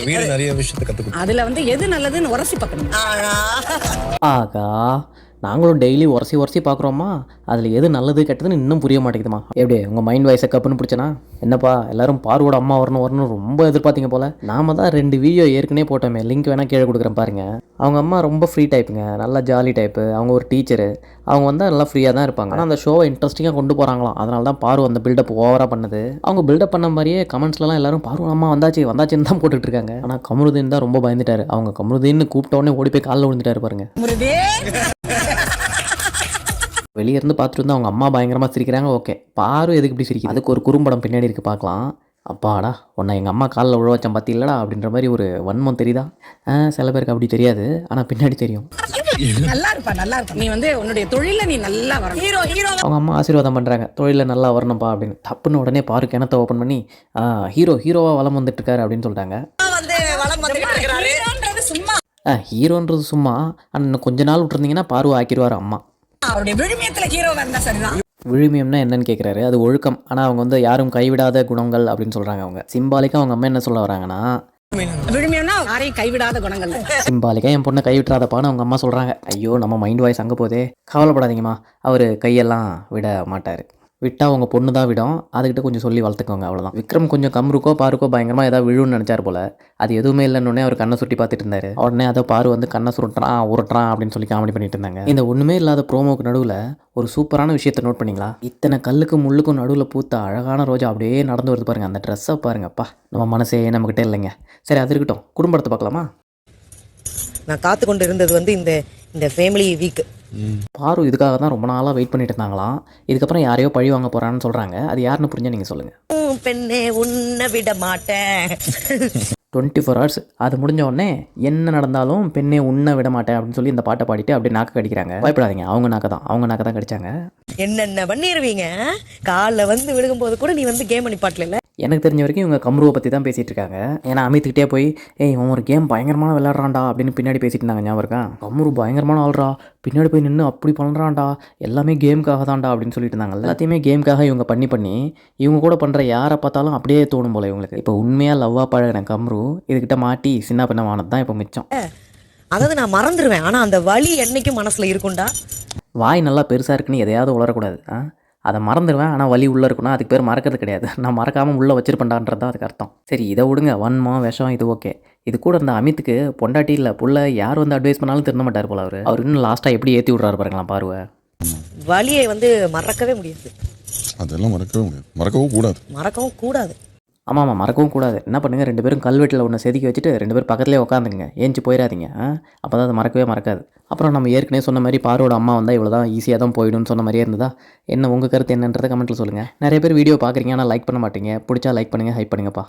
வீடு நிறைய விஷயத்தை கற்றுக்கணும். அதுல வந்து எது நல்லதுன்னு உரசி பார்க்கணும். ஆகா, நாங்களும் டெய்லி உரசி உரசி பார்க்குறோமா, அதில் எது நல்லது கெட்டதுன்னு இன்னும் புரிய மாட்டேங்குதுமா. எப்படி உங்கள் மைண்ட் வாய்ஸை கப்புன்னு பிடிச்சனா? என்னப்பா எல்லாரும் பார்வோட அம்மா வரணும் ரொம்ப எதிர்பார்த்தீங்க போல். நாம தான் 2 வீடியோ ஏற்கனவே போட்டோமே, லிங்க் வேணால் கீழே கொடுக்குறேன் பாருங்கள். அவங்க அம்மா ரொம்ப ஃப்ரீ டைப்புங்க, நல்லா ஜாலி டைப்பு. அவங்க ஒரு டீச்சரு, அவங்க வந்தால் நல்லா ஃப்ரீயாக தான் இருப்பாங்க. ஆனால் அந்த ஷோவை இன்ட்ரெஸ்டிங்காக கொண்டு போகிறாங்களாம். அதனால தான் பார்வ அந்த பில்டப் ஓவராக பண்ணுது. அவங்க பில்டப் பண்ண மாதிரியே கமெண்ட்ஸ்லாம் எல்லாரும் பார்வ அம்மா வந்தாச்சுன்னு தான் போட்டுட்டு இருக்காங்க. ஆனால் கமருதீன் தான் ரொம்ப பயந்துட்டாரு. அவங்க கமருதீன்னு கூப்பிட்ட உடனே ஓடி போய் காலில் விழுந்துட்டாரு பாருங்க. வெளியே இருந்து பார்த்துட்டு வந்து அவங்க அம்மா பயங்கரமாக சிரிக்கிறாங்க. ஓகே, பாரு எதுக்கு இப்படி சிரிக்குது? அதுக்கு ஒரு குறும்படம் பின்னாடி இருக்குது, பார்க்கலாம். அப்பாடா, உன்னை எங்கள் அம்மா காலில் விழ வச்சேன் பார்த்தீங்களா அப்படின்ற மாதிரி ஒரு வன்மம் தெரியுதா? சில பேருக்கு அப்படி தெரியாது, ஆனால் பின்னாடி தெரியும். நல்லா இருப்பா. நீ வந்து உன்னுடைய தொழில நீ நல்லா வரணும். ஹீரோ அவங்க அம்மா ஆசீர்வாதம் பண்ணுறாங்க, தொழிலில் நல்லா வரணும்ப்பா அப்படின்னு. தப்புன்னு உடனே பாரு கிணத்தை ஓப்பன் பண்ணி ஹீரோவாக வளம் வந்துட்டு இருக்காரு அப்படின்னு சொல்லிட்டாங்க. ஹீரோன்றது சும்மா, ஆனால் இன்னும் கொஞ்ச நாள் விட்டுருந்தீங்கன்னா பார்வை ஆக்கிடுவார் அம்மா. விழுமியம்னா என்னன்னு கேட்குறாரு. அது ஒழுக்கம். ஆனால் அவங்க வந்து யாரும் கைவிடாத குணங்கள் அப்படின்னு சொல்கிறாங்க. அவங்க சிம்பாலிக்காக அவங்க அம்மா என்ன சொல்ல வராங்கன்னா, விழுமியம்னா யாரையும் கைவிடாத குணங்கள். சிம்பாலிக்காக என் பொண்ணை கைவிட்டுறாதப்பான்னு அவங்க அம்மா சொல்கிறாங்க. ஐயோ, நம்ம மைண்ட் வாய்ஸ் அங்கே போதே. கவலைப்படாதீங்கம்மா, அவர் கையெல்லாம் விட மாட்டார். விட்டால் அவங்க பொண்ணு தான் விடும். அதுக்கிட்ட கொஞ்சம் சொல்லி வளர்த்துக்கோங்க, அவ்வளோதான். விக்ரம் கொஞ்சம் கம்ருக்கோ பாருக்கோ பயங்கரமாக ஏதாவது விழுன்னு நினச்சார் போல். அது எதுவுமே இல்லைன்னு அவர் கண்ணை சுட்டி பார்த்துட்டு இருந்தார். உடனே அதை பாரு வந்து கண்ணை உருட்டுறான் அப்படின்னு சொல்லி காமெடி பண்ணிட்டு இருந்தாங்க. இந்த ஒன்றுமே இல்லாத ப்ரோமோக்கு நடுவில் ஒரு சூப்பரான விஷயத்தை நோட் பண்ணிங்களா? இத்தனை கல்லுக்கும் முள்ளுக்கும் நடுவில் பூத்த அழகான ரோஜா அப்படியே நடந்து வருது பாருங்கள். அந்த ட்ரெஸ்ஸை பாருங்கப்பா, நம்ம மனசே நம்மக்கிட்ட இல்லைங்க. சரி, அது இருக்கட்டும், குடும்பத்தை பார்க்கலாமா? நான் காத்து கொண்டு இருந்தது வந்து இந்த ஃபேமிலி வீக். பாரு இதுக்காக தான் ரொம்ப நாளாக வெயிட் பண்ணிட்டு இருந்தாங்களாம். இதுக்கப்புறம் யாரையோ பழி வாங்க போகிறான்னு சொல்கிறாங்க. அது யாருன்னு புரிஞ்சா நீங்கள் சொல்லுங்கள். பெண்ணே உன்னை விட மாட்டேன். 24 hours அது முடிஞ்ச உடனே என்ன நடந்தாலும் பெண்ணே உன்னை விட மாட்டேன் அப்படின்னு சொல்லி இந்த பாட்டை பாடிட்டு அப்படியே நாக்கு கடிக்கிறாங்க. பயப்படாதீங்க, அவங்க நாக்க தான் கடிச்சாங்க. என்னென்ன பண்ணிடுவீங்க? காலில் வந்து விழுகும்போது கூட நீ வந்து கேம் பண்ணி பாட்டல இல்லை. எனக்கு தெரிஞ்ச வரைக்கும் இவங்க கம்ருவை பற்றி தான் பேசிகிட்டு இருக்காங்க. ஏன்னா அமித்துக்கிட்டே போய் இவன் ஒரு கேம் பயங்கரமான விளையாடுறான்டா அப்படின்னு பின்னாடி பேசிட்டு இருந்தாங்க. ஞாபகம் இருக்கா? கம்ரு பயங்கரமான ஆள்றா, பின்னாடி போய் நின்று அப்படி பண்ணுறான்டா, எல்லாமே கேமுக்காக தான்டா அப்படின்னு சொல்லிட்டு இருந்தாங்க. எல்லாத்தையுமே கேமுக்காக இவங்க பண்ணி இவங்க கூட பண்ணுற யாரை பார்த்தாலும் அப்படியே தோணும் போல இவங்களுக்கு. இப்போ உண்மையாக லவ்வாக பழகின கம்ரு இதுக்கிட்ட மாட்டி சின்ன பின்னமானது தான் இப்போ மிச்சம். அதாவது நான் மறந்துடுவேன், ஆனால் அந்த வலி என்னைக்கும் மனசில் இருக்கும்டா. வாய் நல்லா பெருசாக இருக்குன்னு எதையாவது உளரக்கூடாது. அதை மறந்துடுவேன், ஆனால் வலி உள்ளே இருக்குன்னா அதுக்கு பேர் மறக்கிறது கிடையாது. நான் மறக்காமல் உள்ளே வச்சிருப்பேன்டான்றது தான் அதுக்கு அர்த்தம். சரி, இதை விடுங்க, வன்மம் விஷம் இது ஓகே. இது கூட இந்த அமித்துக்கு பொண்டாட்டி இல்லை புள்ள யார் வந்து அட்வைஸ் பண்ணாலும் திருந்த மாட்டார் போல. அவர் இன்னும் லாஸ்ட்டாக எப்படி ஏற்றி விட்றாரு பாருங்களா பார்வை. வலியை வந்து மறக்கவே முடியாது. அதெல்லாம் மறக்கவும் கூடாது. ஆமாம், மறக்கவும் கூடாது. என்ன பண்ணுங்கள், 2 பேரும் கல்வெட்டில் ஒன்று செதுக்கி வச்சுட்டு 2 பேரும் பக்கத்துலேயே உட்காந்துங்க, ஏஞ்சி போயிடாதீங்க. அப்போ தான் அது மறக்காது. அப்புறம் நம்ம ஏற்கனவே சொன்ன மாதிரி பார்வோட அம்மா வந்தால் இவ்வளோ தான் ஈஸியாக தான் போயிடும்னு சொன்ன மாதிரியே இருந்ததா? என்ன உங்கள் கருத்து என்னன்றதை கமெண்ட்டில் சொல்லுங்கள். நிறைய பேர் வீடியோ பார்க்குறீங்க, ஆனால் லைக் பண்ண மாட்டீங்க. பிடிச்சா லைக் பண்ணுங்கள், ஹைப் பண்ணுங்கப்பா.